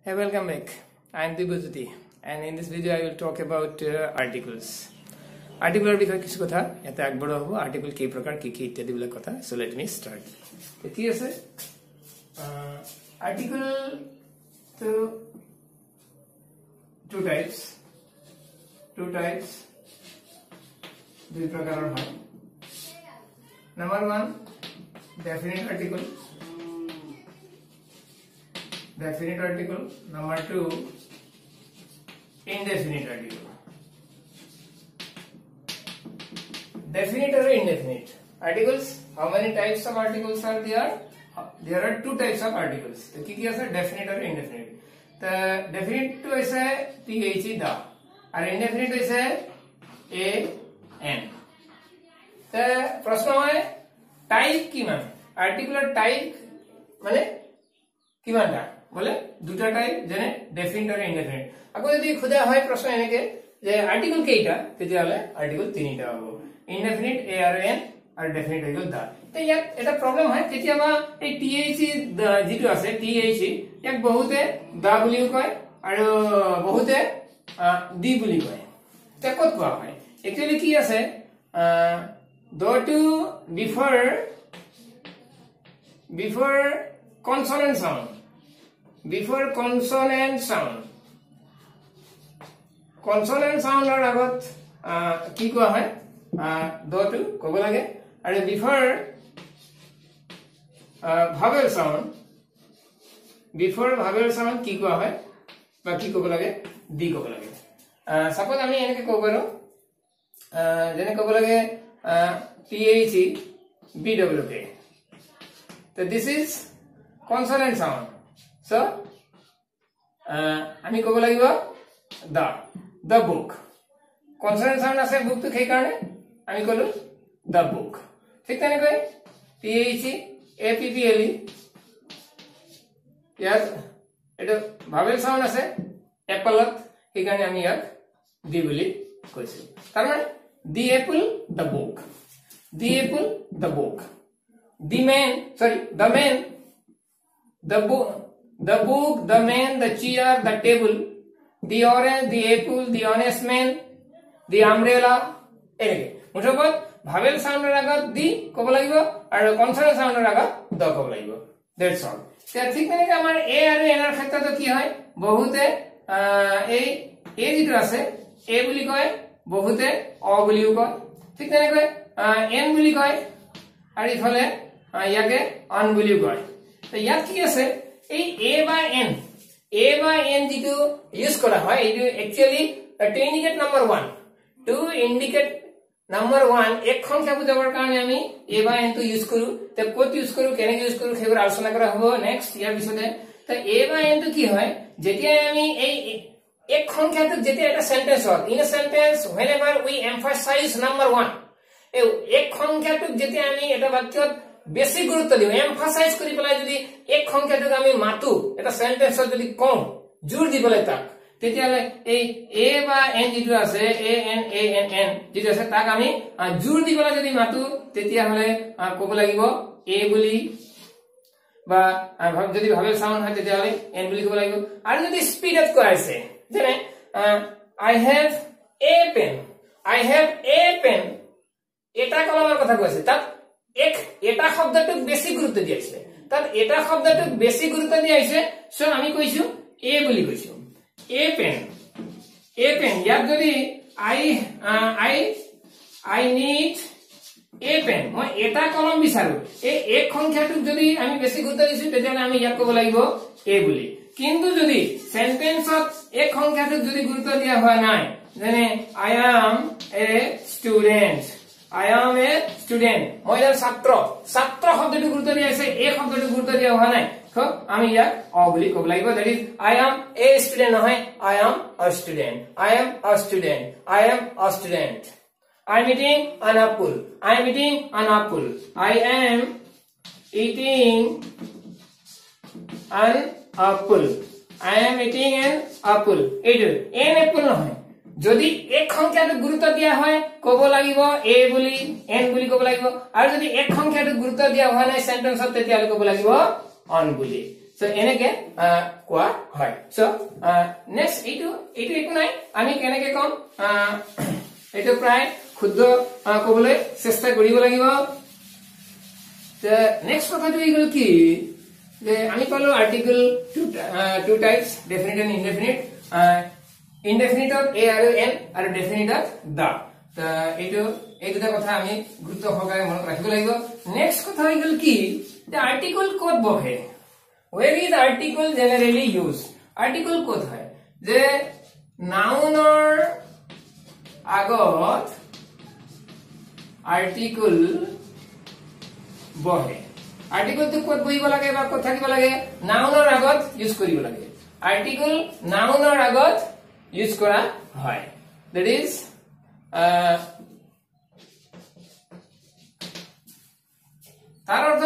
Hey, welcome back. I am Dibujyoti, and in this video I will talk about articles. Article বিষয়ে কিছু কথা এটা আগবঢ় হ'ব article কি প্ৰকাৰ কি কি ইত্যাদি বিলাক কথা so let me start কি আছে article to two types দুই প্ৰকাৰৰ হয় number 1 definite article number 2 indefinite article. Definite or indefinite articles, how many types of articles are there? There are two types of articles. तो क्या है definite और indefinite? तो definite तो ऐसा है the the और indefinite ऐसा है an. तो प्रश्न है type की मान articular type माने की मान था बोले দুটা টাইপ যেনে ডেফিনিট আৰু ইনডেফিনিট আকৌ যদি খুদা হয় প্ৰশ্ন এনেকে যে আৰ্টিকল কেইটা তেতিয়া হলে আৰ্টিকল তিনিটা হ'ব ইনডেফিনিট এ আৰু এন আৰু ডেফিনিট হৈ গল দা তে ইয়াত এটা প্ৰবলেম হয় কেতিয়াবা এই টিএইচি যেটো আছে টিএইচি ইয়াক বহুতে দা বুলিও কয় আৰু বহুতে ডি বুলি কয় তে ক'ত কোৱা হয় একচুয়ালি কি আছে though to before consonant sound before consonant sound or agot ki koa hoy do to kobo lage are before vowel sound ki koa hoy ba ki kobo lage di kobo lage suppose ami enake kobo paro jene kobo lage the bwk so this is consonant sound so আমি কব লাগিব the book consonant sound আছে book তো সেই কাৰণে আমি কলো the book ঠিক তেনে কই thapple ইয়াত এটা vowel sound আছে appleত সেই কাৰণে আমি ইয়াত দি বুলি কৈছো তাৰ মানে the apple the book the book the man the book, the man, the chair, the table, the orange, the apple, the honest man, the umbrella. Anyway, মুঠপত vowel sound আগত দি কব লাগিব আৰু কনসোনেন্ট সাউন্ড আগত দ কব লাগিব দ্যাটস অল তে ঠিক মানে আমাৰ এ আৰু এন এৰ ক্ষেত্ৰত কি হয় বহুতে এই এ যেটো আছে এ বুলি কয় বহুতে অ বুলিও কয় ঠিক তেনে কয় এন বুলি কয় আৰু ইফালে ইয়াকে অন বুলিও কয় তো ইয়াত কি আছে এই a by n যেটো ইউজ করা হয় এটো एक्चुअली to indicate number 1 এক সংখ্যা বুজাবৰ কাৰণে আমি a by n টো ইউজ কৰো তে কত ইউজ কৰো কেনে ইউজ কৰো হেবৰ আলোচনা কৰা হ'ব নেক্সট ইয়াৰ পিছতে তে a by n টো কি হয় যেতিয়া আমি এই এক সংখ্যাটো যেতিয়া এটা সেন্টেন্স হয় in a sentence whenever we emphasize number 1 এই এক সংখ্যাটো যেতিয়া আমি এটা বাক্যত বেশি গুরুত্ব দিও এমফাসাইজ করি পেলাই যদি এক সংখ্যাটোক আমি মাতু এটা সেন্টেন্সত যদি কম জোর দি পেলাই তাক তেতিয়ালে এই এ বা এন যেটো আছে এ এন যেটো আছে তাক আমি জোর দি পেলাই যদি মাতু তেতিয়া হলে কব লাগিব এ বুলি বা যদি ভাবে সাউন্ড হয় তেতিয়া হলে এন বুলি কব লাগিব আৰু যদি স্পিড আপ কৰাইছে যেনে I have a pen এটা কলমৰ কথা কৈছে তাত এটা শব্দটোক বেশি গুরুত্ব দিয়াইছে তাত এটা শব্দটোক বেশি গুরুত্ব দিয়াইছে সো আমি কইছো এ বুলি কইছো এ পেন ইয়াত যদি I need a pen মই এটা কলম বিচাৰো এই এক সংখ্যাটোক যদি আমি বেশি গুরুত্ব দিছো তেতিয়ালে আমি ইয়াত কব লাগিব এ বুলি কিন্তু যদি সেন্টেন্সত এক সংখ্যাটোক যদি গুরুত্ব দিয়া হয় নাই যেনে I am a student মই ছাত্র শব্দটো গুৰুত্ব দিয়া আছে এই শব্দটো গুৰুত্ব দিয়া হোৱা নাই তো আমি ইয়াক অ বুলি ক'ব লাগিব that is I am a student নহয় I am a student I am eating an apple I am eating an apple এইটো an apple নহয় যদি এক সংখ্যাটো গুৰুত্ব দিয়া হয় কব লাগিব এ বুলি এন বুলি কব লাগিব আৰু যদি এক সংখ্যাটো গুৰুত্ব দিয়া হোৱা নাই সেন্টেন্সত তেতিয়া কব লাগিব অন বুলি সো এনেকে কোৱা হয় সো নেক্সট এইটো একো নাই আমি কেনেকে কম এইটো প্ৰায় শুদ্ধ কবলৈ চেষ্টা কৰিব লাগিব the next কথাটো ইগল কি যে আমি পালো article two types definite and indefinite indefinite of a আৰু এন আৰু ডেফিনিট অফ দা এইটো এই দুটা কথা আমি গুৰুত্ব সহকাৰে মনত ৰাখিব লাগিব নেক্সট কথা ইগল কি the article ক'ত বহে where is article generally used article ক'ত হয় যে নাউনৰ আগত article বহে আৰ্টিকল তো ক'ত বহিব লাগে বা ক'ত থাকিব লাগে নাউনৰ আগত ইউজ কৰিব লাগে আৰ্টিকল নাউনৰ আগত ইউজ কৰা হয় দ্যাট ইজ তাৰ অৰ্থ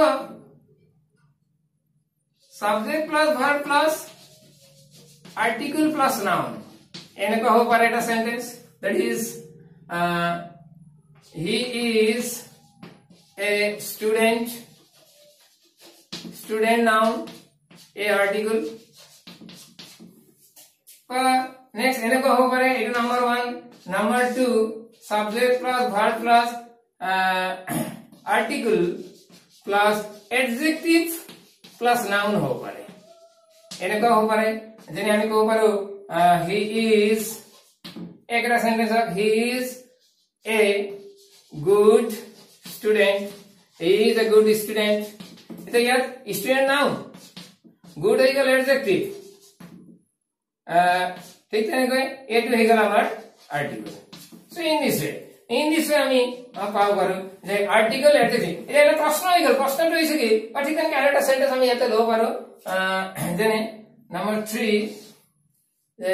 subject plus verb plus article plus noun এনেকুৱা হ'ব পাৰে এটা sentence that is he is a student noun a article next eneko hobo pare etu number 1 number 2 subject plus verb plus article plus adjective plus noun hobo pare eneko hobo pare jeni ami kobo paru he is ekra sentence of he is a good student he is a good student এটা ইয়াত student noun good হৈ গল adjective ঠিক তেনেকৈ এটো হৈ গল আমাৰ article so in this way আমি পাব পাৰো যে আৰ্টিকল এডজেক্টিভ এটা প্ৰশ্ন হৈ গল প্ৰশ্নটো হৈছে কি ঠিক তেনেকৈ আৰু এটা সেন্টেন্স আমি ইয়াতে লব পাৰো যেনে নাম্বাৰ 3 যে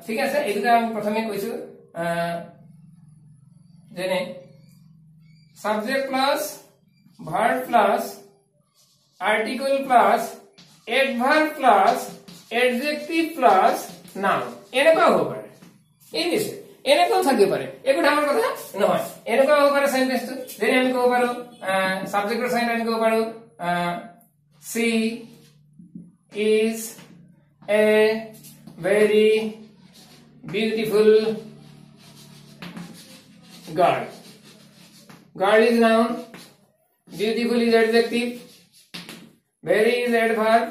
ঠিক আছে এইটো আমি প্ৰথমে কৈছো যেনে subject plus verb plus article plus adverb plus adjective plus noun এনেকুৱা হ'ব পাৰে ইংলিশ এনেকুৱা থাকিব পাৰে একো ডাঙৰ কথা নহয় এনেকুৱা হ'ব পাৰে সেন্টেন্সটো যেনে আমি ক'ব পাৰো সাবজেক্টৰ সাইন আমি ক'ব পাৰো she is a very beautiful girl girl is noun beautiful is adjective very is adverb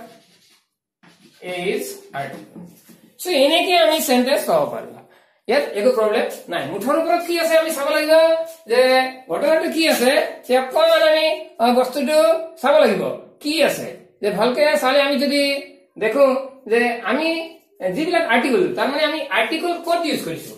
is article so এনেকে আমি সেন্টেন্স পাব পাৰো ইয়াত একো প্ৰবলেম নাই মুঠৰ ওপৰত কি আছে আমি চাব লাগিব যে ঘটনাটো কি আছে তে অকমান আমি বস্তুটো চাব লাগিব কি আছে যে ভালকে চালে আমি যদি দেখো যে আমি যিবিলাক আৰ্টিকল তাৰ মানে আমি আৰ্টিকল ক'ত ইউজ কৰিছো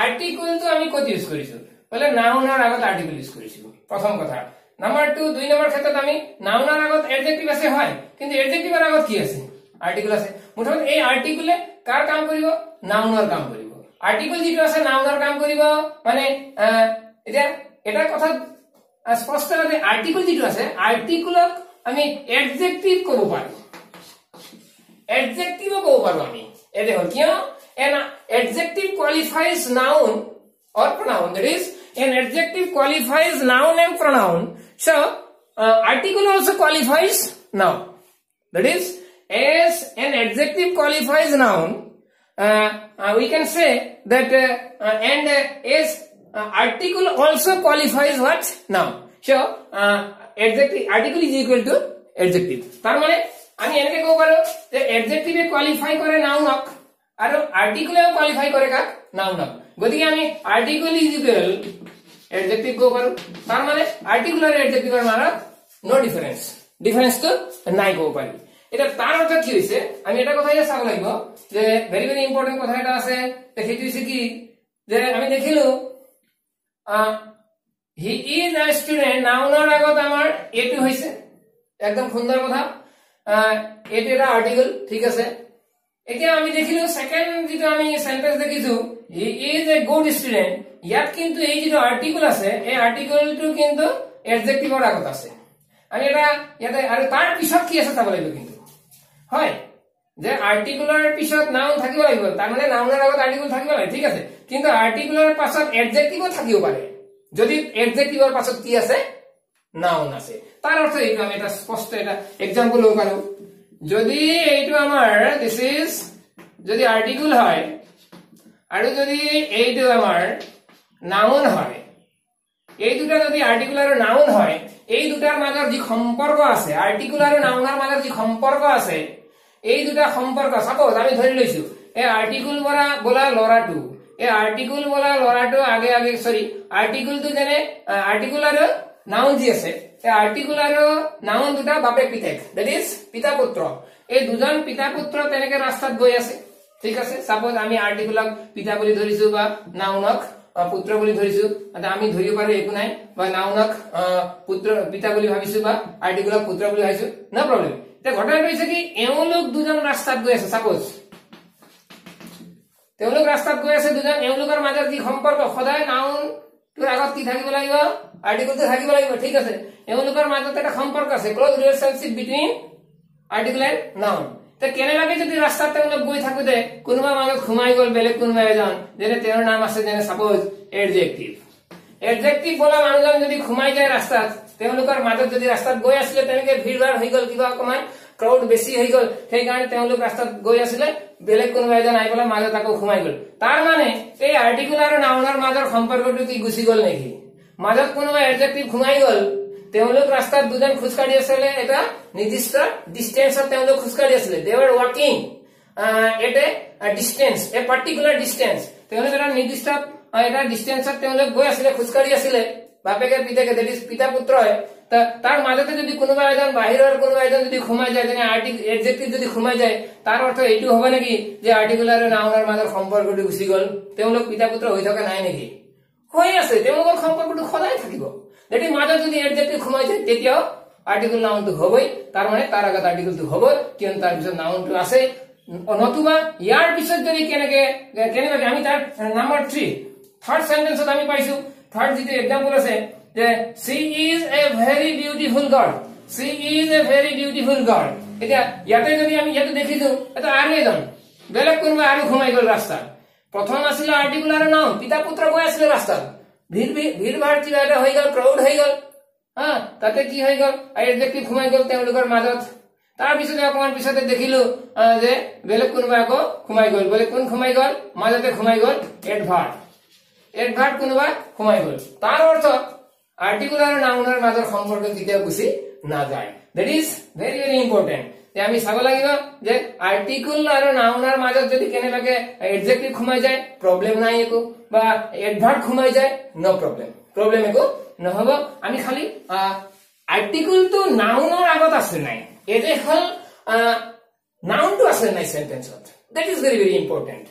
আৰ্টিকল তো আমি ক'ত ইউজ কৰিছো বলে নাউনৰ আগত আৰ্টিকল ইউজ কৰিছো প্ৰথম কথা নাম্বাৰ 2 দুই নম্বৰ ক্ষেত্ৰত আমি নাউনৰ আগত এডজেক্টিভ আছে হয় কিন্তু এডজেক্টিভৰ আগত কি আছে আৰ্টিকল আছে মুঠত এই আৰ্টিকলে কাৰ কাম কৰিব নাউনৰ কাম কৰিব আৰ্টিকল যেটো আছে নাউনৰ কাম কৰিব মানে এটা এটা কথা স্পষ্টভাৱে আৰ্টিকল যেটো আছে আৰ্টিকলক আমি এডজেক্টিভ ক'ব পাৰো এডজেক্টিভ ক'ব পাৰো আমি এতে হ'ল কিয় an adjective qualifies noun or pronoun that is an adjective qualifies noun and pronoun so article also qualifies noun that is as an adjective qualifies noun we can say that and as article also qualifies what noun so adjective article is equal to adjective tar mane ami enake ko paro je adjective qualify kore noun ok আৰু আৰ্টিকলেও qualify কৰে কাক নাউনক গতিকে আমি article is equal adjective কো পাৰো তাৰ মানে article আৰু এডজেক্টিভৰ মাজত নো ডিফাৰেন্স তো নাই কো পাৰি এটা তাৰ অৰ্থ কি হৈছে আমি এটা কথা চাব লাগিব যে ভেৰি ভেৰি ইম্পৰ্টেন্ট কথা এটা আছে দেখিটো হৈছে কি যে আমি দেখিলো হি ইজ আ ষ্টুডেন্ট নাউনৰ আগত আমাৰ এটো হৈছে একদম সুন্দৰ কথা এটো এটা আৰ্টিকল ঠিক আছে এতিয়া আমি দেখিলো সেকেন্ড যেটো আমি সেন্টেন্স দেখিছো he is a good student ইয়াত কিন্তু এই যেটো আৰ্টিকল আছে এই আৰ্টিকলটো কিন্তু এডজেক্টিভৰ আগত আছে আমি এটা ইয়াতে আৰু তাৰ পিছত কি আছে চাব লাগিব কিন্তু হয় যে আৰ্টিকলৰ পিছত নাউন থাকিব লাগিব তাৰ মানে নাউনৰ আগত আৰ্টিকল থাকিব লাগে ঠিক আছে কিন্তু আৰ্টিকলৰ পাছত এডজেক্টিভও থাকিব পাৰে যদি এডজেক্টিভৰ পাছত কি আছে নাউন আছে তাৰ অৰ্থ এইটো আমি এটা স্পষ্ট এটা एग्जांपल লব পাৰো যদি এইটো আমাৰ দিস ইজ যদি আৰ্টিকল হয় আৰু যদি এইটো আমাৰ নাউন হয়, এই দুটা যদি আৰ্টিকল আৰু নাউন হয়, এই দুটাৰ মাজৰ যি সম্পৰ্ক আছে, আৰ্টিকল আৰু নাউনৰ মাজৰ যি সম্পৰ্ক আছে, এই দুটা সম্পৰ্ক সাপোজ আমি ধৰি লৈছো এই আৰ্টিকল বলা লৰাটো, এই আৰ্টিকল বলা লৰাটো আগে আগে সৰি আৰ্টিকলটো যেনে আৰ্টিকল আৰু নাউন যি আছে, এই আৰ্টিকল আৰু নাউন দুটা বাপেক পিতেক, দ্যাট ইজ পিতা পুত্ৰ, এই দুজন পিতা পুত্ৰ তেনেকে ৰাস্তাত গৈ আছে, ঠিক আছে। সাপোজ আমি আৰ্টিকলক পিতা বুলি ধৰিছো বা নাউনক পুত্ৰ বুলি ধৰিছো, আমি ধৰিব পাৰো একো নাই, বা নাউনক পুত্ৰ পিতা বুলি ভাবিছো বা আৰ্টিকলক পুত্ৰ বুলি ভাবিছো, নো প্ৰবলেম। এতিয়া ঘটনাটো হৈছে কি এওঁলোক দুজন ৰাস্তাত গৈ আছে, সাপোজ তেওঁলোক ৰাস্তাত গৈ আছে দুজন, এওঁলোকৰ মাজত যি সম্পৰ্ক সদায় নাউন তোৰ আগত কি থাকিব লাগিব, আৰ্টিকলটো থাকিব লাগিব, ঠিক আছে। এওঁলোকৰ মাজত এটা সম্পৰ্ক আছে, close relationship between article and noun. কেনেবাকে যদি ৰাস্তাত তেওঁলোক গৈ থাকোতে কোনোবা মাজত সোমাই গল বেলেগ কোনোবা এজন, যেনে তেওঁৰ নাম আছে যেনে সাপোজ এডজেক্টিভ, এডজেক্টিভ বলা মানুহজন যদি সোমাই যায় ৰাস্তাত, তেওঁলোকৰ মাজত যদি ৰাস্তাত গৈ আছিলে তেনেকে ভিৰ ভাৰ হৈ গল, কিবা অকমান ক্ৰাউড বেছি হৈ গল, সেইকাৰণে তেওঁলোক ৰাস্তাত গৈ আছিলে, বেলেগ কোনোবা এজন আহি পেলাই মাজত আকৌ সোমাই গল। তাৰ মানে এই আৰ্টিকল আৰু নাউনৰ মাজৰ সম্পৰ্কটো কি গুচি গল নেকি? মাজত কোনোবা এডজেক্টিভ সোমাই গল, তেওঁলোক ৰাস্তাত দুজন খোজকাঢ়ি আছিলে, এটা নিৰ্দিষ্ট ডিস্টেন্সত তেওঁলোক খোজকাঢ়ি আছিলে, দে ৱাৰ ৱাকিং at a distance, a particular distance, তেওঁলোক এটা নিৰ্দিষ্ট এটা ডিস্টেন্সত তেওঁলোক গৈ আছিলে, খোজকাঢ়ি আছিলে, বাপেকে পিতেকে, দ্যাট ইজ পিতা পুত্ৰ হয়। তাৰ মাজতে যদি কোনোবা এজন বাহিৰৰ কোনোবা এজন যদি সোমাই যায়, যেনে এডজেক্টিভ যদি সোমাই যায়, তাৰ অৰ্থ এইটো হ'ব নেকি যে আৰ্টিকল আৰু নাউনৰ মাজৰ সম্পৰ্কটো গুচি গল, তেওঁলোক পিতা পুত্ৰ হৈ থকা নাই নেকি? হৈ আছে, তেওঁলোকৰ সম্পৰ্কটো সদায় থাকিব। যদি মাজত যদি এডজেক্টিভ সোমাই যায় তেতিয়াও আৰ্টিকল নাউনটো হবই, তাৰ মানে তাৰ আগত আৰ্টিকলটো হ'ব, কিয়নো তাৰ পিছত নাউনটো আছে। নতুবা ইয়াৰ পিছত যদি কেনেবাকে আমি তাৰ নাম্বাৰ 3 থাৰ্ড সেন্টেন্সত আমি পাইছো, থাৰ্ড যিটো এক্সাম্পল আছে যে she is a very beautiful girl, she is a very beautiful girl। এতিয়া ইয়াতে যদি আমি ইয়াতে দেখিছো এটা আৰু এজন বেলেগ কোনোবা আৰু সোমাই গল ৰাস্তাত, প্ৰথম আছিল আৰ্টিকল আৰু নাউন, পিতা পুত্ৰ গৈ আছিল ৰাস্তাত, ভিৰ ভাৰ কিবা এটা হৈ গল, ক্ৰাউড হৈ গল, তাতে কি হৈ গল এডজেক্টিভ সোমাই গল তেওঁলোকৰ মাজত। তাৰ পিছতে অকমান পিছতে দেখিলো যে বেলেগ কোনোবা আকৌ সোমাই গল, বেলেগ কোন সোমাই গল, মাজতে সোমাই গল এডভাৰ্ব কোনোবা সোমাই গল। তাৰ অৰ্থ আৰ্টিকল আৰু নাউনৰ মাজৰ সম্পৰ্ক কেতিয়াও গুচি নাযায়, that is very very important. আমি চাব লাগিব যে আৰ্টিকল আৰু নাউনৰ মাজত যদি কেনেবাকে এডজেক্টিভ সোমাই যায় প্ৰব্লেম নাই একো, বা এডভাৰ্ব সোমাই যায় নো প্ৰব্লেম একো নহব। আমি খালি আৰ্টিকলটো নাউনৰ আগত আছে নাই, এজে হল নাউনটো আছে নাই সেন্টেন্সত, that is very very important.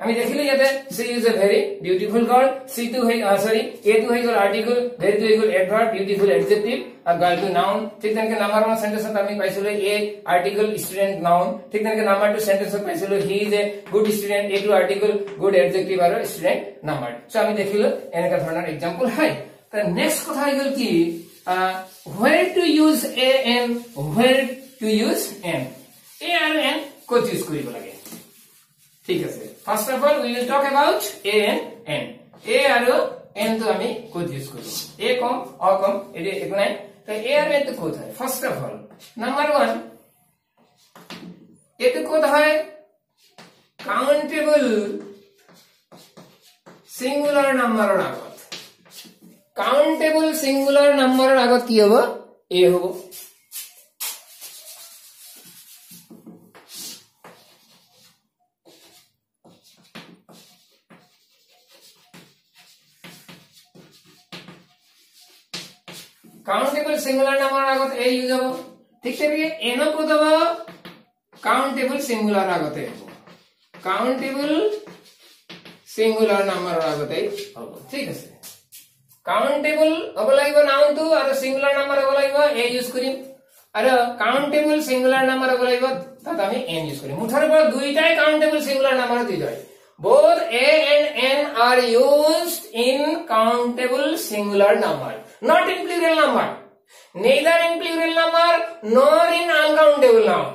আমি দেখিলো ইয়াতে she is a very beautiful girl, she to sorry a to হৈ গল আৰ্টিকল, very to হৈ গল এডভাৰ্ব, beautiful adjective, আৰু girl to noun। ঠিক তেনেকে নাম্বাৰ 1 সেন্টেন্সত আমি পাইছিলো a আৰ্টিকল student noun, ঠিক তেনেকে নাম্বাৰ 2 সেন্টেন্সত পাইছিলো he is a good student, a to article, good adjective আৰু student নাম্বাৰ। সো আমি দেখিলো এনেকা ধৰণৰ এক্সাম্পল হয়। তা নেক্সট কথা হৈ গল কি where to use a and where to use n, a আৰু n ক'ত ইউজ কৰিব লাগে, ঠিক আছে। First of all we will talk about a and n, a আৰু n তো আমি ক'ত ইউজ কৰো, a কম অ কম এটি একো নাই, তো a আৰু n তো ক'ত হয়। ফাৰ্স্ট অফ অল নাম্বাৰ 1 এটো ক'ত হয়, কাউন্টেবল সিঙ্গুলাৰ নাম্বাৰৰ আগত, কাউন্টেবল সিঙ্গুলাৰ নাম্বাৰৰ আগত কি হ'ব, a হ'ব। কাউন্টেবল সিঙ্গুলাৰ নাম্বাৰৰ আগত a ইউজ হ'ব, ঠিক তেনেকে n ক'ত হ'ব, কাউন্টেবল সিঙ্গুলার আগতে হ'ব, কাউন্টেবল সিঙ্গুলার নাম্বাৰৰ আগতে হ'ব, ঠিক আছে। কাউন্টেবল হ'ব লাগিব নাউনটো, আৰু সিঙ্গুলাৰ নাম্বাৰ হ'ব লাগিব a ইউজ কৰিম, আৰু কাউন্টেবল সিঙ্গুলাৰ নাম্বাৰ হ'ব লাগিব তাত আমি n ইউজ কৰিম। মুঠৰ ওপৰত দুইটাই কাউন্টেবল সিঙ্গুলাৰ নাম্বাৰত দি যায়, both a and n are used in countable singular number, not in plural number, neither in plural number nor in uncountable noun,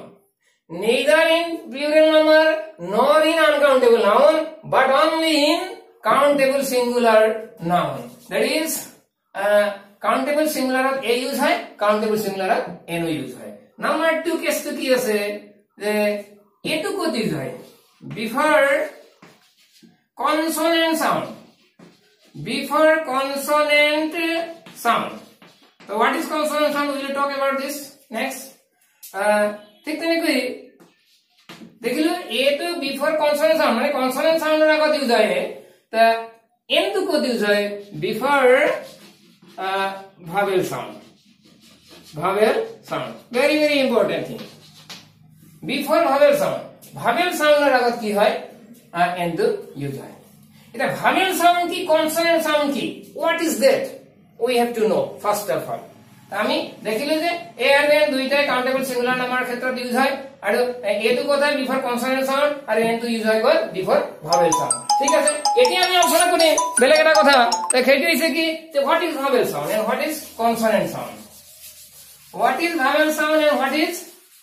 neither in plural number nor in uncountable noun, but only in countable singular noun, that is countable singular of a use है, countable singular of n use है। Number 2 কেছটো কি আছে যে এটো কত use হয় before consonant sound so what is consonant sound we will talk about this next ঠিক তেনেকৈ দেখিলো এটো বিফৰ কনসোনেন্ট সাউন্ড মানে কনসোনেন্ট সাউন্ডৰ আগত ইউজ হয় তা এন টু কত ইউজ হয় before vowel sound very very important thing before vowel সাউন্ডৰ আগত কি হয় এন টু ইউজ হয় এটা ভাৱেল সাউন্ড কি কনসোনেন্ট সাউন্ড কি what is that we have to know first of all আমি দেখিলো যে এ আর এন দুইটাই কাউন্টেবল সিঙ্গুলার নাম্বাৰৰ ক্ষেত্ৰত ইউজ হয় আৰু এটো কথা বিফৰ কনসোনেন্ট সাউন্ড আৰু এন টু ইউজ হয় গল বিফৰ ভাৱেল সাউন্ড ঠিক আছে এতিয়া আমি আলোচনা কৰিম বেলেগ এটা কথা সেইটো হৈছে কি যে what is vowel sound and what is consonant sound what is vowel sound and what is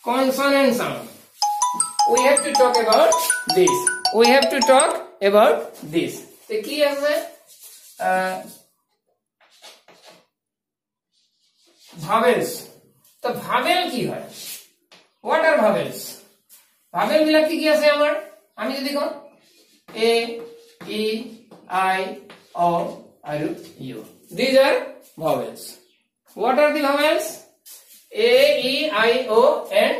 consonant sound we have to talk about this তে কি আছে ভাৱেলস তো ভাৱেল কি হয় what are vowels ভাৱেল বিলাক কি আছে আমাৰ আমি যদি কওঁ a e i o আৰু u these are vowels what are the vowels a e i o and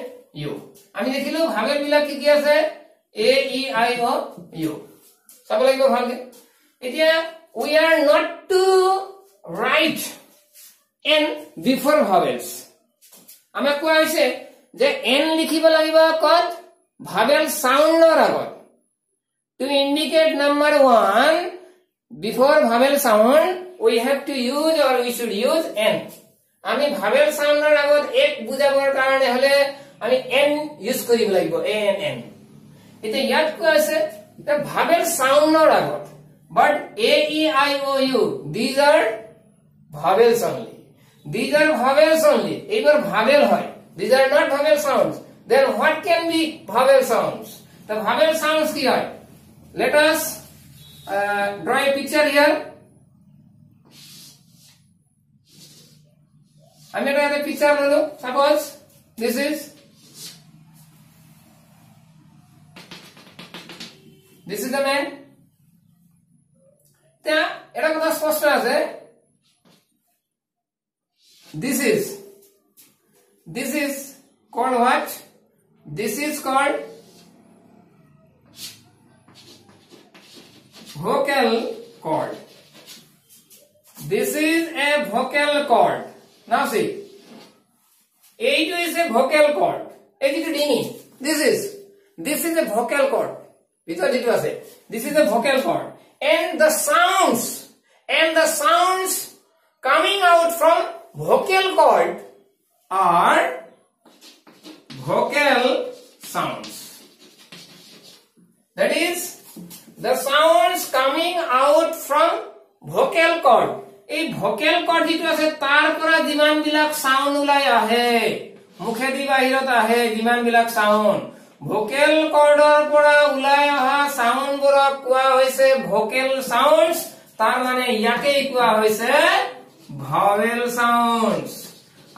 u আমি দেখিলো ভাৱেল বিলাক কি আছে a e i o u চাব লাগিব ভালকে এতিয়া we are not to write n before vowels আমাক কোৱা হৈছে যে n লিখিব লাগিব কত ভাৱেল সাউন্ডৰ আগত to indicate number 1 before vowel sound we have to use or we should use n আমি ভাৱেল সাউন্ডৰ আগত এক বুজাবৰ কাৰণে হলে আমি n ইউজ কৰিব লাগিব a n n এতিয়া ইয়াত কোৱা আছে যে ভাৱেল সাউন্ডৰ আগত but a e i o u these are vowels only এইবাৰ ভাৱেল হয় these are not vowel sounds then what can be vowel sounds the vowel sounds কি হয় let us draw a picture here আমি এটা picture ললো suppose this is the man তা এটা কথা স্পষ্ট আছে this is called what this is called vocal cord this is a vocal cord now see এইটো is a vocal cord এইটো ডিঙি this is a vocal cord ভিতৰত যেটো আছে this is a vocal cord and the sounds coming out from vocal cord are vocal sounds that is the sounds coming out from vocal cord এই vocal cord যেটো আছে তাৰ পৰা যিমান বিলাক সাউন্ড ওলাই আহে মুখেদি বাহিৰত আহে যিমান বিলাক সাউন্ড vocal cordৰ পৰা ওলাই অহা সাউন্ড বোৰক কোৱা হৈছে vocal sounds তাৰ মানে ইয়াকে কোৱা হৈছে vowel sounds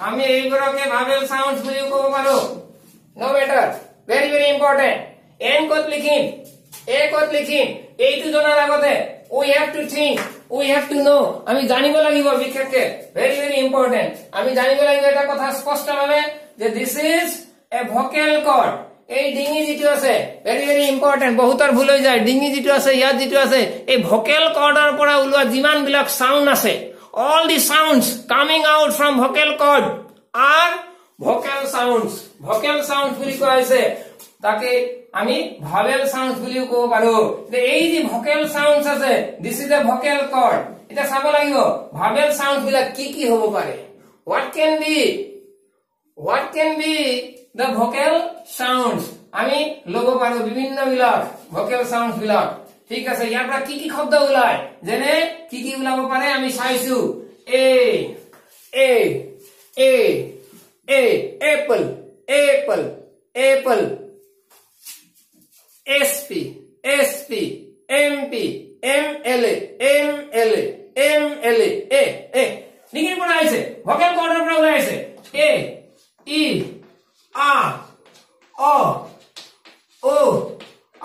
আমি এইবোৰকে vowel sounds বুলি ক'ব পাৰো no matter very very important n কত লিখিম a কত লিখিম এইটো জনাৰ আগতে we have to think we have to know আমি জানিব লাগিব বিশেষকে very very important আমি জানিব লাগিব এটা কথা স্পষ্টভাৱে যে this is a vocal cord এই ডিঙি যেটো আছে very very important বহুতৰ ভুল হৈ যায় ডিঙি যেটো আছে ইয়াত যেটো আছে এই vocal cordৰ পৰা ওলোৱা যিমান বিলাক সাউন্ড আছে all the sounds coming out from vocal cord are vocal sounds বুলি কোৱা হৈছে তাকে আমি vowel sounds বুলিও ক'ব পাৰো যে এই যে vocal sounds আছে this is a vocal cord এটা চাব লাগিব vowel sounds বিলাক কি হ'ব পাৰে what can be the vocal sounds আমি লব পাৰো বিভিন্ন বিলাক vocal sounds বিলাক ঠিক আছে ইয়াৰ পৰা কি শব্দ ওলাই যেনে কি ওলাব পাৰে আমি চাইছো a apple sp mp mla নিকিন পৰা আইছে vocal cord পৰা ওলাই আইছে a e আ অ ও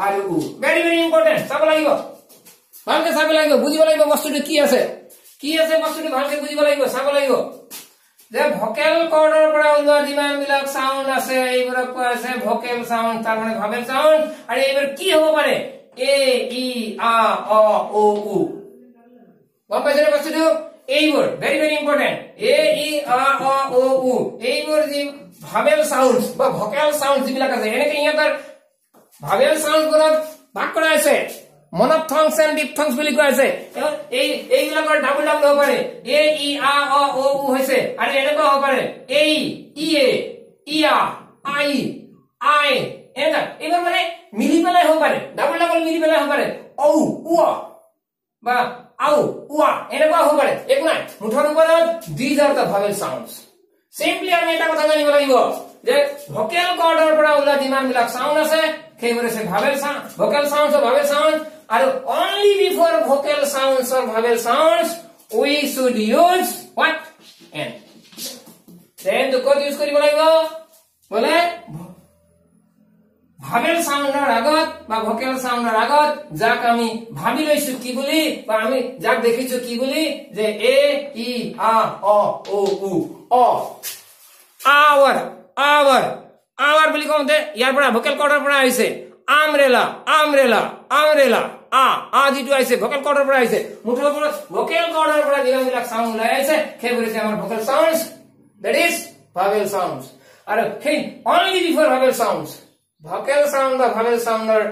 আৰু উ ভেৰি ভেৰি ইম্পৰ্টেন্ট চাব লাগিব ভালকে চাব লাগিব বুজিব লাগিব বস্তুটো কি আছে বস্তুটো ভালকে বুজিব লাগিব চাব লাগিব যে ভোকেল কৰ্ডৰ পৰা ওলোৱা যিমান বিলাক সাউন্ড আছে এইবোৰক কোৱা আছে ভোকেল সাউন্ড তাৰ মানে ভাৱেল সাউন্ড আৰু এইবোৰ কি হ'ব পাৰে এ ই আ অ ও উ গম পাইছে নে বস্তুটো এইবোৰ ভেৰি ভেৰি ইম্পৰ্টেন্ট এ ই আ অ ও উ এইবোৰ যি ভাৱেল সাউন্ড বা ভোকেল সাউন্ড যিবিলাক আছে এনেকে ইয়াৰ ভাৱেল সাউন্ড বোৰক ভাগ কৰা আছে মনোথংস এন্ড ডিপথংস বুলি কোৱা আছে এইবিলাকৰ ডাবল ডাবল হ'ব পাৰে এ ই আ অ ও উ হৈছে আৰু এনেকুৱা হ'ব পাৰে এ ই এ ইয়া আই আই এনেকা এইবোৰ মানে মিলি পেলাই হ'ব পাৰে ডাবল ডাবল মিলি পেলাই হ'ব পাৰে ঔ উৱা বা আউ উৱা এনেকুৱা হ'ব পাৰে একো নাই মুঠৰ ওপৰত these are the vowel sounds simply আমি এটা কথা জানিব লাগিব যে ভোকেল কৰ্ডৰ পৰা ওলোৱা যিমান বিলাক সাউন্ড আছে সেইবোৰ আছে ভাৱেল সাউন্ড ভোকেল সাউন্ডছ অৰ ভাৱেল সাউন্ড আৰু only before vocal sounds or vowel sounds we should use what n then to code use কৰিব লাগিব বলে ভাৱেল সাউন্ডৰ আগত বা ভোকেল সাউন্ডৰ আগত যাক আমি ভাবি লৈছো কি বুলি বা আমি যাক দেখিছো কি বুলি যে এ ই আ অ ও উ অ আৱাৰ আৱাৰ আৱাৰ বুলি কওঁতে ইয়াৰ পৰা ভোকেল কৰ্ডৰ পৰা আহিছে আমৰেলা আমৰেলা আমৰেলা আ যিটো আহিছে ভোকেল কৰ্ডৰ পৰা আহিছে মুঠৰ ওপৰত ভোকেল কৰ্ডৰ পৰা যিবিলাক সাউন্ড ওলাই আহিছে সেইবোৰ হৈছে আমাৰ vocal সাউন্ডছ that is vowel sounds আৰু সেই only before vowel sounds vocal sound বা ভাৱেল সাউন্ডৰ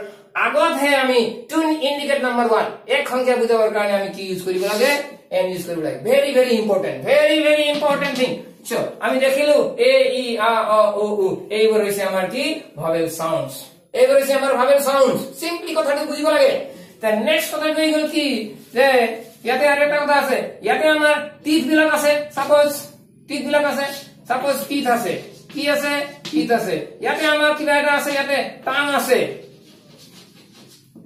আগত হে আমি টু ইন্ডিকেট নাম্বাৰ 1 এক সংখ্যা বুজাবৰ কাৰণে আমি কি ইউজ কৰিব লাগে এন ইউজ কৰিব লাগে very very important thing so আমি দেখিলো এ ই আ অ ও উ এইবোৰ হৈছে আমাৰ কি ভাৱেল সাউন্ডছ এইবোৰ হৈছে আমাৰ ভাৱেল সাউন্ডছ সিম্পলি কথাটো বুজিব লাগে তা নেক্সট কথা হৈ গ'ল কি যে ইয়াতে আৰু এটা কথা আছে ইয়াতে আমাৰ টিথ বিলাক আছে সাপোজ টিথ বিলাক আছে সাপোজ টিথ আছে কি আছে টিথ আছে ইয়াতে আমাৰ কিবা এটা আছে ইয়াতে টাং আছে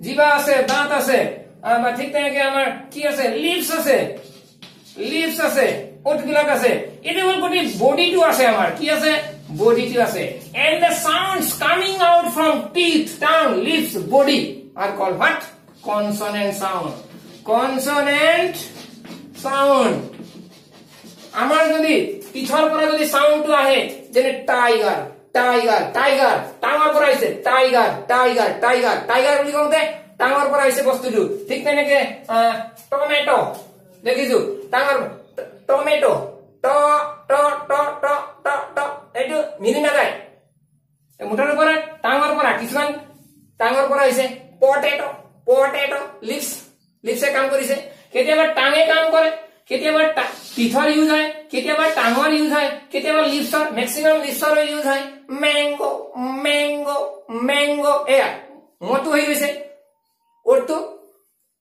জিভা আছে দাঁত আছে বা ঠিক তেনেকৈ আমাৰ কি আছে লিপস আছে ওঠ বিলাক আছে এটা হল গোটেই বডিটো আছে আমাৰ কি আছে বডিটো আছে and the sounds coming out from teeth tongue lips body are called what consonant sound আমাৰ যদি পিছৰ পৰা যদি সাউন্ডটো আহে যেনে টাইগাৰ টাঙৰ পৰা আহিছে টাইগাৰ বুলি কওঁতে টাঙৰ পৰা আহিছে বস্তুটো ঠিক তেনেকে টমেটো দেখিছো টাঙৰ টমেটো ট ট ট ট ট ট এইটো মিলি নাযায় মুঠৰ ওপৰত টাঙৰ পৰা কিছুমান টাঙৰ পৰা আহিছে পটেটো লিপছে কাম কৰিছে কেতিয়াবা টাঙে কাম কৰে কেতিয়াবা টিথৰ ইউজ হয় কেতিয়াবা টাঙৰ ইউজ হয় কেতিয়াবা লিপছৰ মেক্সিমাম লিপছৰ ইউজ হয় মেংগো এয়া মটো হৈ গৈছে ওঠটো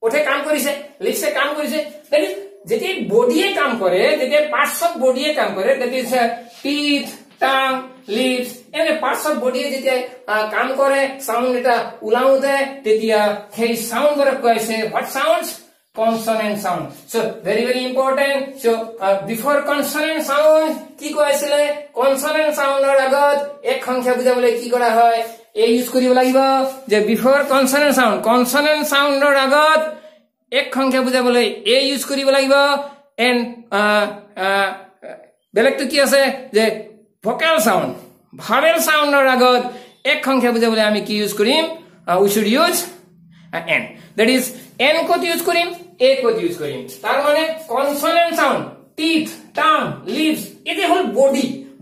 ওঠে কাম কৰিছে লিপছে কাম কৰিছে যেতিয়া বডিয়ে কাম কৰে যেতিয়া পাৰ্টস অফ বডিয়ে কাম কৰে দ্যাট ইজ টিথ টাং লিপস এনে পাৰ্টস অফ বডিয়ে যেতিয়া কাম কৰে সাউন্ড এটা উলাওতে তেতিয়া সেই সাউন্ডৰ কৈছে what sounds consonant sound so very important so before consonant sound কি কৈছিলে consonant soundৰ আগত এক সংখ্যা বুজাবলৈ কি কৰা হয় এ ইউজ কৰিব লাগিব যে before consonant soundৰ আগত এক সংখ্যা বুজাবলৈ এ ইউজ কৰিব লাগিব and বেলেগটো কি আছে যে ভোকেল সাউন্ড ভাৱেল সাউন্ডৰ আগত এক সংখ্যা বুজাবলৈ আমি কি ইউজ কৰিম we should use n that is n code use কৰিম a কোড ইউজ কৰিম তাৰ মানে কনসোনেন্ট সাউন্ড টিথ টাং লিপস এতে হল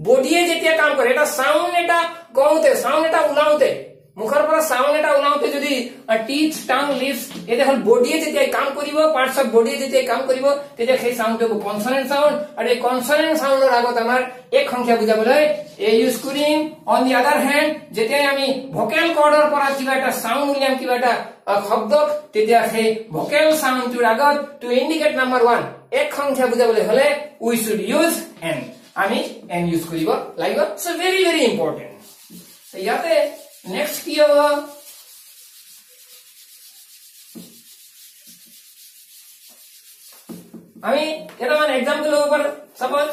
বডিয়ে যেতিয়া কাম কৰে এটা সাউন্ড এটা কওঁতে সাউন্ড এটা উলাওতে মুখৰ পৰা সাউন্ড এটা উলাওতে যদি টিথ টাং লিপস এতে হল বডিয়ে যেতিয়া কাম কৰিব পাৰ্টস অফ বডিয়ে যেতিয়া কাম কৰিব তেতিয়া সেই সাউন্ডটো কনসোনেন্ট সাউন্ড আৰু এই কনসোনেন্ট সাউন্ডৰ আগত আমাৰ এক সংখ্যা বুজাবলৈ এ ইউজ কৰিম অন দি আদাৰ হ্যান্ড যেতিয়া আমি ভোকেল কৰ্ডৰ পৰা কিবা এটা সাউন্ড উলিয়াম কিবা এটা শব্দ তেতিয়া সেই ভোকেল সাউন্ডটোৰ আগত টু ইন্ডিকেট নাম্বাৰ 1 এক সংখ্যা বুজাবলৈ হলে উই শুড ইউজ n আমি n ইউজ কৰিব লাগিব সো very important ইয়াতে নেক্সট কি হ'ব আমি কেইটামান এক্সাম্পল ল'ব পাৰো suppose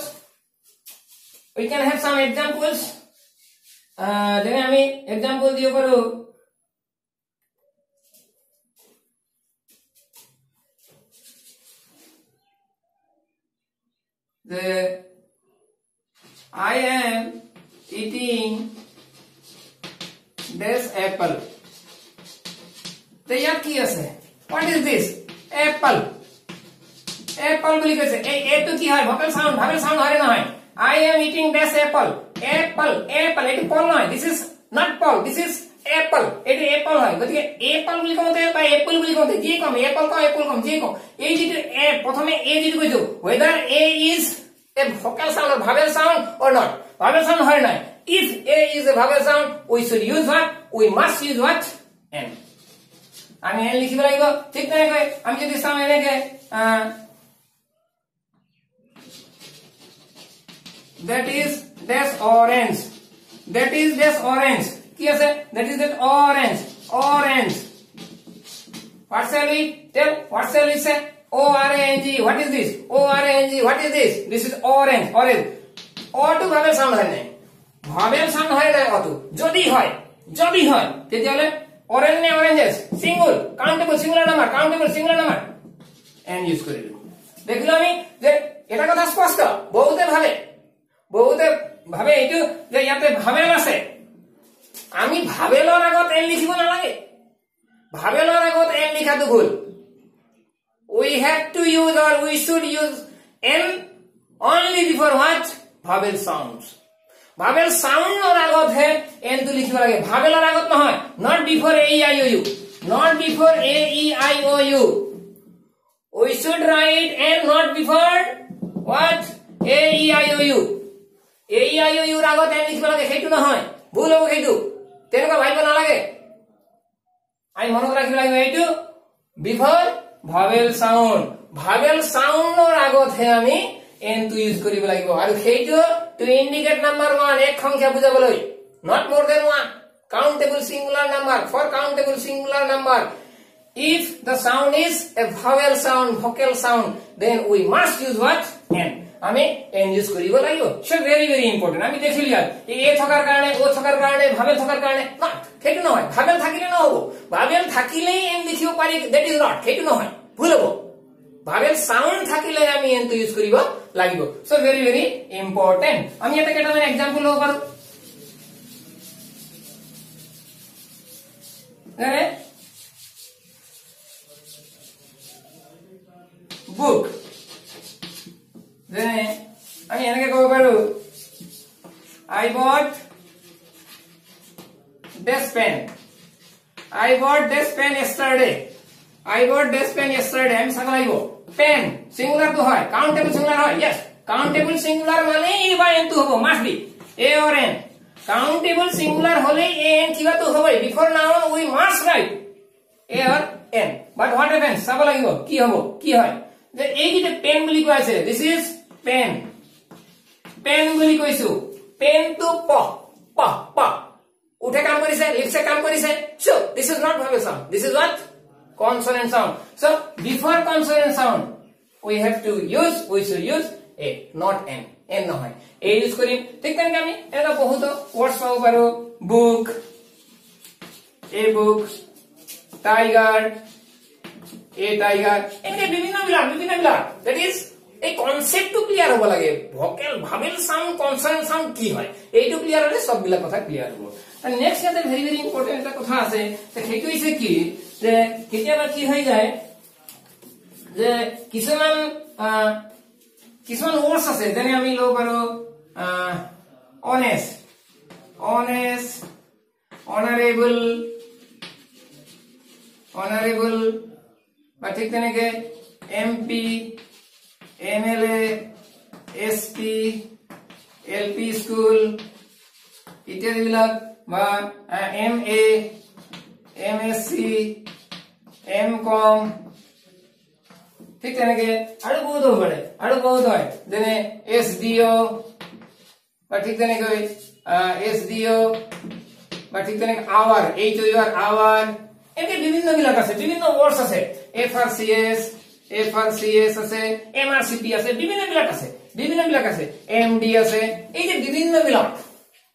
we can have some examples যেনে আমি এক্সাম্পল দিব পাৰো যে I am eating this apple. তো ইয়াত কি আছে? What is this? Apple. Apple বুলি কৈছে। এই এটো কি হয়? ভোকেল সাউন্ড হয় না হয়? I am eating this apple. Apple. এটো পল নহয়। This is not pol. This is apple. এটো apple হয়। গতিকে apple বুলি কওঁতে বা apple বুলি কওঁতে কি কম? apple কম যি কম। এই যেটো এ প্ৰথমে এ যেটো কৈছো whether a is a vocal sound or vowel sound or not. Vowel sound হয় নাই? If a is a vowel sound, we should use what? We must use what? N. আমি n লিখিব লাগিব ঠিক তেনেকৈ আমি যদি চাওঁ এনেকে that is dash orange. That is dash orange. কি আছে? That is that orange. What shall we tell? What shall we say? O-R-A-N-G. What is this? O-R-A-N-G. What is this? This is orange. O to vowel sound হয় নাই? Vowel sound হয় নাই auto? যদি হয় তেতিয়াহলে orange নে oranges? Single. Countable singular number. And use করিব। দেখিলো আমি যে এটা কথা স্পষ্ট। বহুতে ভাবে এইটো যে ইয়াতে ভাবেল আছে। আমি ভাবেলৰ আগত n লিখিব নালাগে। ভাবেলৰ আগত n লিখাটো ভুল। We have to use or we should use n only before what? Vowel sounds. Vowel sound or আগত হে n to লিখিব লাগে। ভাবেলৰ আগত নহয়। Not before a e i o u. Not before a e i o u. We should write n not before what? a e i o u. a e i o u ৰ আগত n লিখিব লাগে সেইটো নহয়। ভুল হ'ব সেইটো। তেনেকুৱা ভাবিব নালাগে। আমি মনত ৰাখিব লাগিব এইটো before vowel sound or আগত হে আমি n to use কৰিব লাগিব আৰু সেইটো to indicate number 1 এক সংখ্যা বুজাবলৈ not more than one countable singular number for countable singular number if the sound is a vowel sound vocal sound then we must use what? N আমি n use কৰিব লাগিব so very important আমি দেখিলি এই a থকাৰ কাৰণে o থকাৰ কাৰণে vowel থকাৰ কাৰণে not সেইটো নহয় vowel থাকিলে নহব vowel থাকিলেই n লিখিব পাৰি that is not সেইটো নহয় ভুল হ'ব vowel sound থাকিলে আমি n to use কৰিব লাগিব so very important আমি এটা কেইটামান एग्जांपल লব পাৰো book then আমি এনেকে কব পাৰো I bought this pen yesterday আমি চাব লাগিব pen singular তো হয় countable singular হয় yes countable singular মানে e by n তো হ'ব must be a or n countable singular হলে a n কিবা তো হবে before noun we must write a or n but what happens চাব লাগিব কি হ'ব কি হয় যে এই যে pen বুলি কোৱা আছে this is pen বুলি কৈছো pen to প উঠে কাম কৰিছে লিপছে কাম কৰিছে so this is not vowel sound this is what consonant sound so before consonant sound we should use a not n নহয় a use কৰিম ঠিক তেনেকৈ আমি এটা বহুত words পাব পাৰো book a book tiger a tiger এনে বিভিন্ন বিলাক that is এই কনসেপ্টটো ক্লিয়াৰ হ'ব লাগে ভোকেল ভাবেল সাউন্ড কনসোনেন্ট সাউন্ড কি হয় এইটো ক্লিয়াৰ হলে সব বিলাক কথা ক্লিয়াৰ হ'ব আৰু নেক্সট ইয়াতে very ইম্পৰ্টেন্ট এটা কথা আছে সেইটো হৈছে কি যে কেতিয়াবা কি হৈ যায় যে কিছুমান ওয়ার্ডস আছে যেনে আমি লব পাৰো honest honorable বা ঠিক তেনেকে mp MLA SP LP school ইত্যাদি বিলাক বা MA MSc MCom ঠিক তেনেকে আৰু বহুত হয় যেনে SDO বা ঠিক তেনেকৈ SDO বা ঠিক তেনেকে hour hour একে বিভিন্ন বিলাক আছে বিভিন্ন ওয়ার্ডস আছে FRCS আছে MRCP আছে বিভিন্ন বিলাক আছে MD আছে এই যে বিভিন্ন বিলাক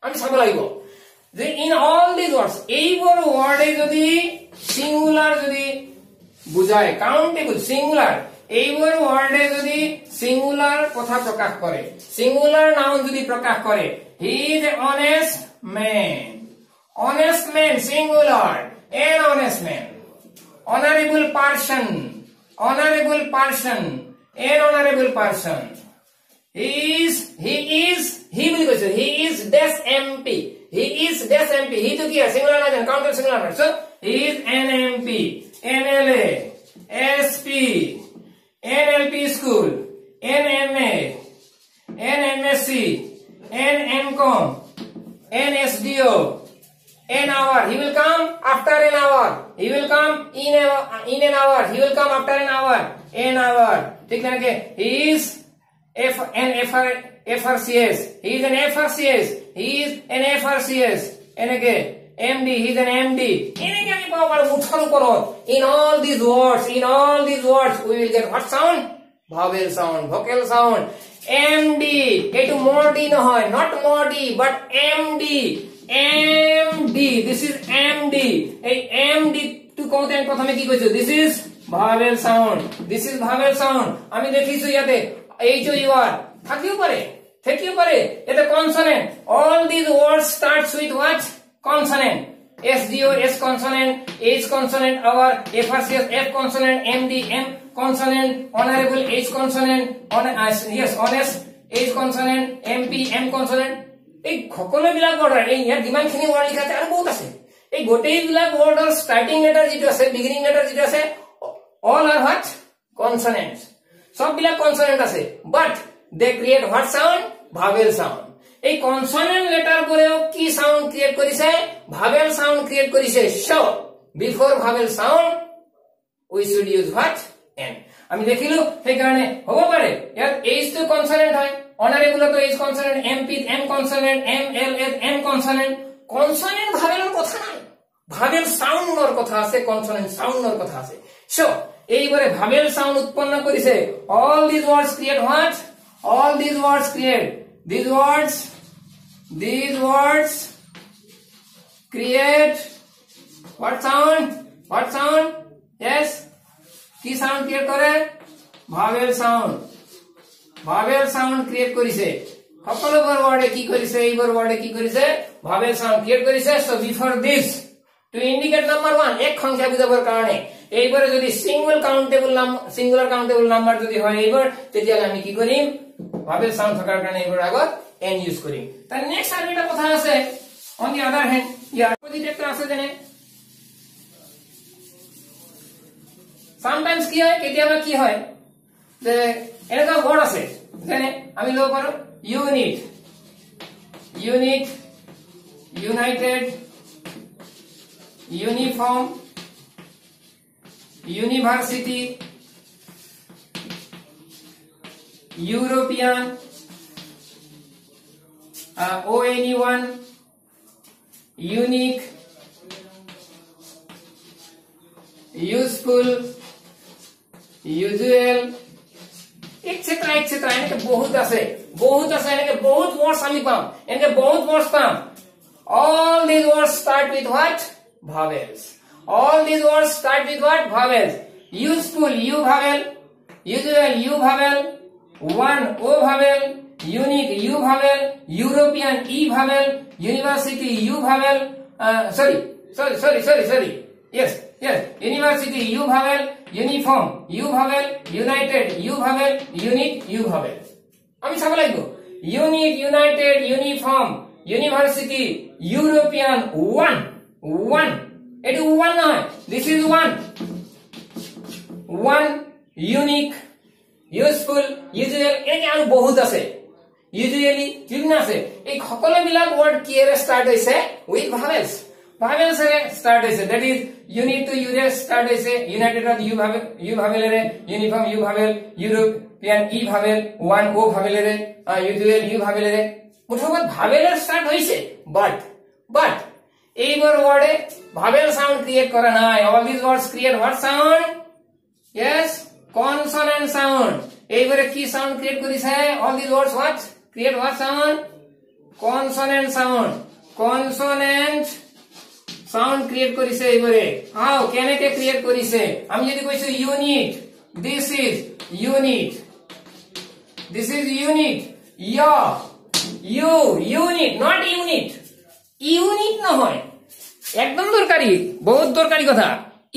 আমি চাব লাগিব যে ইন অল দিস ওয়ার্ডস এইবোৰ ওয়াৰ্ডে যদি সিঙ্গুলাৰ যদি বুঝায় কাউন্টেবল সিঙ্গুলাৰ এইবোৰ ওয়ার্ডে যদি সিঙ্গুলার কথা প্রকাশ করে সিঙ্গুলার নাউন যদি প্রকাশ করে he is a honest man singular an honest man honorable person an honorable person he is dash MP he to ki hai singular na countable singular so he is an MP NLA SP NLP school NMA NMSC NMCom NSDO an hour he will come after an hour he will come in an hour he will come after an hour ठीक है कि he is an FRCS he is an FRCS and again MD he is an MD এনেকে আমি পাবো মুঠৰ ওপৰত in all these words we will get what sound vowel sound vocal sound MD এটো মডি নহয় not modi but MD this is MD এই MD two কোতে আমি প্রথমে কি কইছো this is vowel sound আমি দেখিছো ইয়াতে HOUR থাকিও পারে এটা consonant all these words starts with what consonant SDO S consonant H consonant our FRCS F consonant MD M consonant honorable H consonant honest H consonant MP M consonant এই সকলো বিলাক word এই ইয়াৰ যিমানখিনি word লিখা আছে আৰু বহুত আছে এই গোটেই বিলাক ওয়াৰ্ডৰ স্টার্টিং লেটার যেটো আছে বিগিনিং লেটার যেটো আছে all are what consonants সব বিলাক কনসোনেন্ট আছে but they create what sound vowel sound এই কনসোনেন্ট লেটাৰ পৰেও কি সাউন্ড ক্ৰিয়েট কৰিছে ভাৱেল সাউন্ড ক্ৰিয়েট কৰিছে so before vowel sound we should use what an আমি দেখিলো সেই কাৰণে হ'ব পাৰে ইয়াত এইচ টু কনসোনেন্ট হয় অনারেবল তো H consonant MP M consonant M L L M consonant ভাৱেলৰ কথা নাই ভাৱেল সাউন্ডৰ কথা আছে কনসোনেন্ট সাউন্ডৰ কথা আছে সো এইবাৰে ভাৱেল সাউন্ড উৎপন্ন কৰিছে all these words create what all these words create these words create what sound yes কি সাউন্ড ক্রিয়েট করে ভাৱেল সাউন্ড ক্ৰিয়েট কৰিছে সকলোবোৰ ওয়াৰ্ডে কি কৰিছে এইবোৰ ওয়াৰ্ডে কি কৰিছে ভাৱেল সাউন্ড ক্ৰিয়েট কৰিছে so বিফোৰ this to indicate number 1 এক সংখ্যা বুজাবৰ কাৰণে এইবাৰে যদি সিঙ্গুলাৰ কাউন্টেবল নাম্বাৰ যদি হয় এইবাৰ তেতিয়ালে আমি কি কৰিম ভাৱেল সাউন্ড থকাৰ কাৰণে এইবাৰ আগত এন ইউজ কৰিম তাৰ নেক্সট আৰু এটা কথা আছে অন দি আদাৰ হ্যান্ড ইয়াৰ অপোজিট একটা আছে যেনে সামটাইমস কি হয় কেতিয়াবা কি হয় যে এনেকা ওয়ার্ড আছে যেনে আমি লব পাৰো unit United uniform University European ONE1 unique useful usual etc এনেকে বহুত আছে এনেকে বহুত ওয়ার্ডস আমি পাম এনেকে বহুত ওয়ার্ডস পাম all these words start with what vowels all these words start with what vowels useful u vowel usual u vowel one o vowel unique u vowel European e vowel university u vowel sorry yes university u vowel uniform u vowel united u vowel unique u vowel আমি চাব লাগিব unique united uniform university European one এটো one নহয় this is one unique useful usual এনে আৰু বহুত আছে usually বিভিন্ন আছে এই সকলো বিলাক ওয়াৰ্ড কি এৰ স্টাৰ্ট হৈছে উইথ ভাৱেলস এৰ স্টাৰ্ট হৈছে দ্যাট ইজ ইউনিট টু ইউৰেস স্টাৰ্ট হৈছে united of U vowel are uniform U vowel European E vowel one O vowel are usual U vowel are মুঠত ভাৱেলৰ স্টাৰ্ট হৈছে বাট এইবাৰ ওয়াৰ্ডে ভাৱেল সাউন্ড ক্রিয়েট করা নাই all these words create what sound yes consonant sound এইবারে কি sound create করিছে all these words what create what sound consonant sound consonant sound create কৰিছে এইবাৰে হাও কেনেকে ক্ৰিয়েট কৰিছে আমি যদি কৈছো unit this is unit unit not unit unit নহয় একদম দরকারি বহুত দরকারি কথা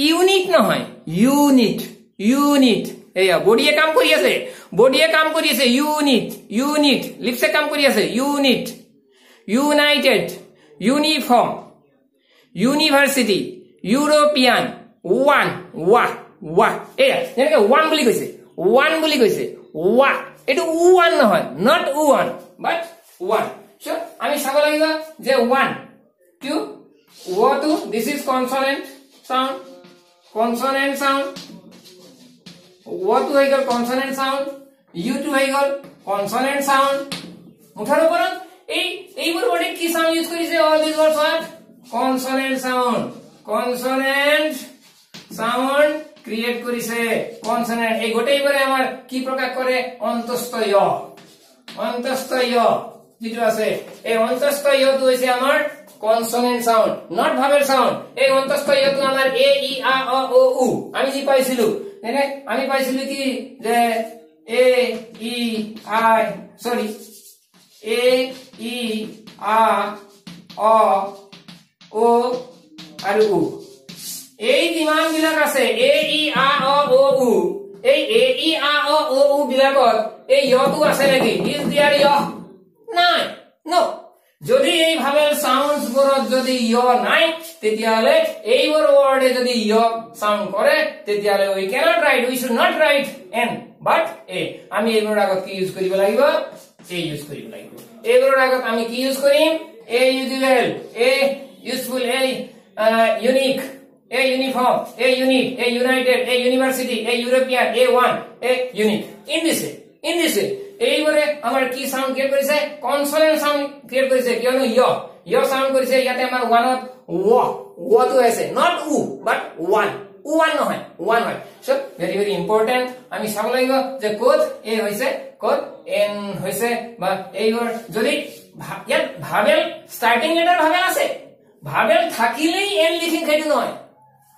ইউনিট নহয় ইউনিট এয়া বডিয়ে কাম কৰি আছে ইউনিট লিপসে কাম কৰি আছে unit United uniform university European ওয়া এয়া যেনেকে ওয়ান বুলি কৈছে ওয়া এটো ওয়ান নহয় not one but one so আমি চাব লাগিব যে one Q O2 this is consonant sound O2 হৈ গল consonant sound U2 হৈ গল consonant sound মুঠাৰ ওপৰত এইবোৰ ওয়াৰ্ডে কি সাউন্ড ইউজ কৰিছে all these words are consonant sound create কৰিছে consonant এই গোটেইবোৰে আমাৰ কি প্ৰকাশ কৰে অন্তস্থ য় যেটো আছে এই অন্তস্থ য়টো হৈছে আমাৰ consonant sound not vowel sound এই অন্তস্থ ইটো আমাৰ a e a o u আমি কি পাইছিলো মানে আমি পাইছিলো কি যে a e i sorry a e a o o আৰু u এই যিমান বিলাক আছে a e a o o u এই a e a o o u বিলাকত এই ইটো আছে নেকি is there য় নাই no যদি এই ভাবেল সাউন্ডস বোৰত যদি ইয় নাই তেতিয়ালে এইবোৰ ওয়াৰ্ডে যদি ইয় সাউন্ড কৰে তেতিয়ালে we cannot write we should not write n but a আমি এইবোৰ আগত কি ইউজ কৰিব লাগিব a ইউজ কৰিব লাগিব এইবোৰ আগত আমি কি ইউজ কৰিম a usual a useful a unique a uniform a unit a united a university a european a one a unique in this way এইবারে আমার কি সাউন্ড ক্রিয়েট করেছে কনসোনেন্ট সাউন্ড ক্রিয়েট করেছে কিয়নো য় সাউন্ড করেছে ইয়াতে আমার ওয়ানত ও তো আছে নট উ বাট ওয়ান নহয় ওয়ান হয় সো ভেরি ইম্পর্টেন্ট আমি চাব লাগিব যে কোড এ হৈছে কোড এন হৈছে বা এইবোৰ যদি ইয়াত ভাবেল স্টার্টিং লেটার ভাবেল আছে ভাবেল থাকিলেই এন লিখিং সেইটো নহয়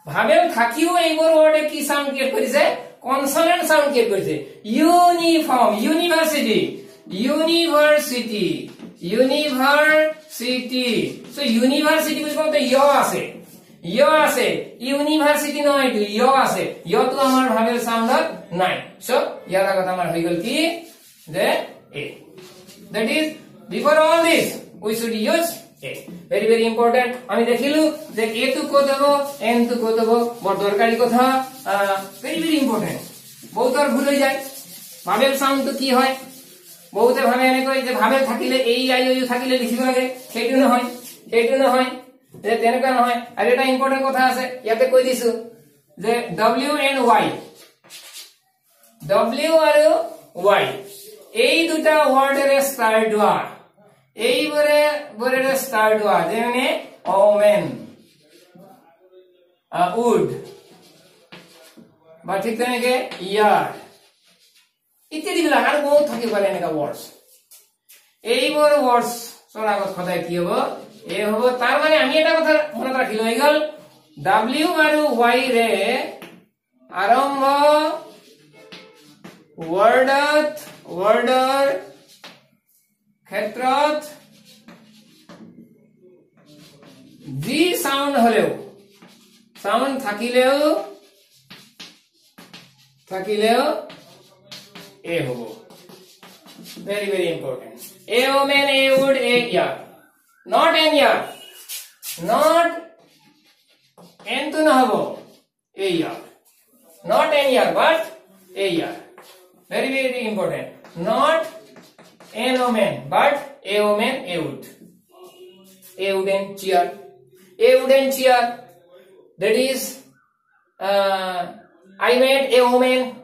ভাবেল থাকিও এইবোৰ ওয়ার্ডে কি সাউন্ড ক্রিয়েট করেছে consonant sound ক্রিয়েট করেছে ইউনিফর্ম ইউনিভার্সিটি সো ইউনিভার্সিটি বুলি কওঁতে য় আছে ইউনিভার্সিটি নহয় এটো য় আছে য়টো আমাৰ ভাবেল সাউন্ডত নাই সো ইয়াৰ আগত আমাৰ হৈ গল কি যে a that is before all this we should use a very important আমি দেখিলো যে a to কত হবো n to কত হবো বড় দরকারি কথা very important বহুতর ভুল হয়ে যায় ভাবেল সাউন্ড তো কি হয় বহুতে ভাবে এনে কয় যে ভাবেল থাকিলে এই আই ও ইউ থাকিলে লিখিব লাগে সেইটো নহয় যে তেনেকা নহয় আৰু এটা ইম্পর্টেন্ট কথা আছে ইয়াতে কৈ দিছো যে w and y w আৰু y এই দুটা ওয়াৰ্ডেৰ স্টাৰ্ট হোৱা এইবোৰে স্টাৰ্ট হোৱা যেনে ওমেন উড বা ঠিক তেনেকে ইয়াৰ ইত্যাদি বিলাক আৰু বহুত থাকিব পাৰে এনেকা ওয়াৰ্ডস এইবোৰ ওয়াৰ্ডস সৰ আগত সদায় কি হ'ব এ হ'ব তাৰ মানে আমি এটা কথা মনত ৰাখিলো হৈ গল w আৰু y ৰে আৰম্ভ ওয়াৰ্ডৰ ক্ষেত্ৰত যি সাউন্ড হলেও সাউন্ড থাকিলেও a হব very important a woman a wood a year not an year not n to na habo a year not an year but a year very important not an woman but a woman a wooden chair that is I met a woman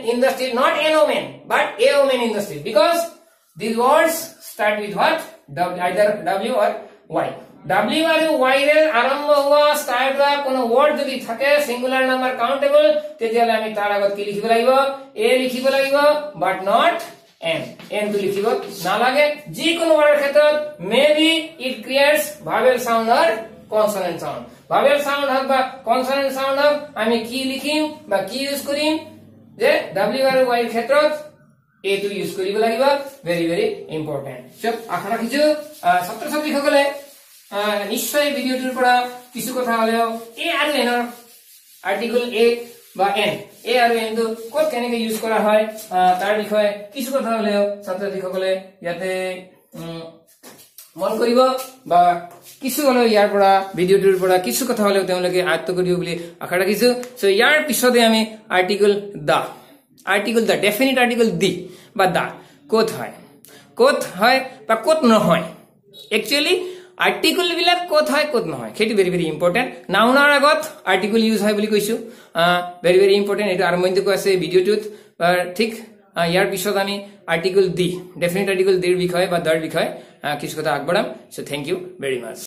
in the street not an woman but a woman in the street because these words start with what either w or y w are y এর আরম্ভ হওয়া start হওয়া কোন word যদি থাকে singular number countable তেতিয়ালে আমি তার আগত কি লিখিব লাগিব a লিখিব লাগিব বাট নট এন টু লিখিব নালাগে যিকোনো ৱাৰ্ডৰ ক্ষেত্ৰত maybe it creates vowel sound or consonant sound vowel sound হক বা কনসোনেন্ট সাউন্ড হক আমি কি লিখিম বা কি ইউজ কৰিম যে w আৰু y ৰ ক্ষেত্ৰত এ টু ইউজ কৰিব লাগিব ভেৰি ভেৰি ইম্পৰ্টেন্ট সব আশা ৰাখিছো ছাত্ৰ ছাত্ৰীসকলে নিশ্চয় ভিডিওটোৰ পৰা কিছু কথা হলেও এ আৰু এনৰ আৰ্টিকল এ বা এন এ আৰু এন তো ক'ত কেনেকৈ ইউজ কৰা হয় তাৰ বিষয়ে কিছু কথা হলেও ছাত্ৰ ছাত্ৰীসকলে ইয়াতে মন কৰিব বা কিছু হলেও ইয়াৰ পৰা ভিডিওটোৰ পৰা কিছু কথা হলেও তেওঁলোকে আয়ত্ত কৰিব বুলি আশা ৰাখিছো সো ইয়াৰ পিছতে আমি আৰ্টিকল দা ডেফিনিট আৰ্টিকল দি বা দা ক'ত হয় বা ক'ত নহয় একচুয়ালি আৰ্টিকল বিলাক ক'ত হয় ক'ত নহয় সেইটো ভেৰি ভেৰি ইম্পৰ্টেন্ট নাউনৰ আগত আৰ্টিকল ইউজ হয় বুলি কৈছো ভেৰি ভেৰি ইম্পৰ্টেন্ট এটা আৰম্ভণিতে কৈ আছে ভিডিওটোত ঠিক ইয়াৰ পিছত আমি আৰ্টিকল দি ডেফিনিট আৰ্টিকল দিৰ বিষয়ে বা দাৰ বিষয়ে কিছু কথা আগবঢ়াম so thank you very mass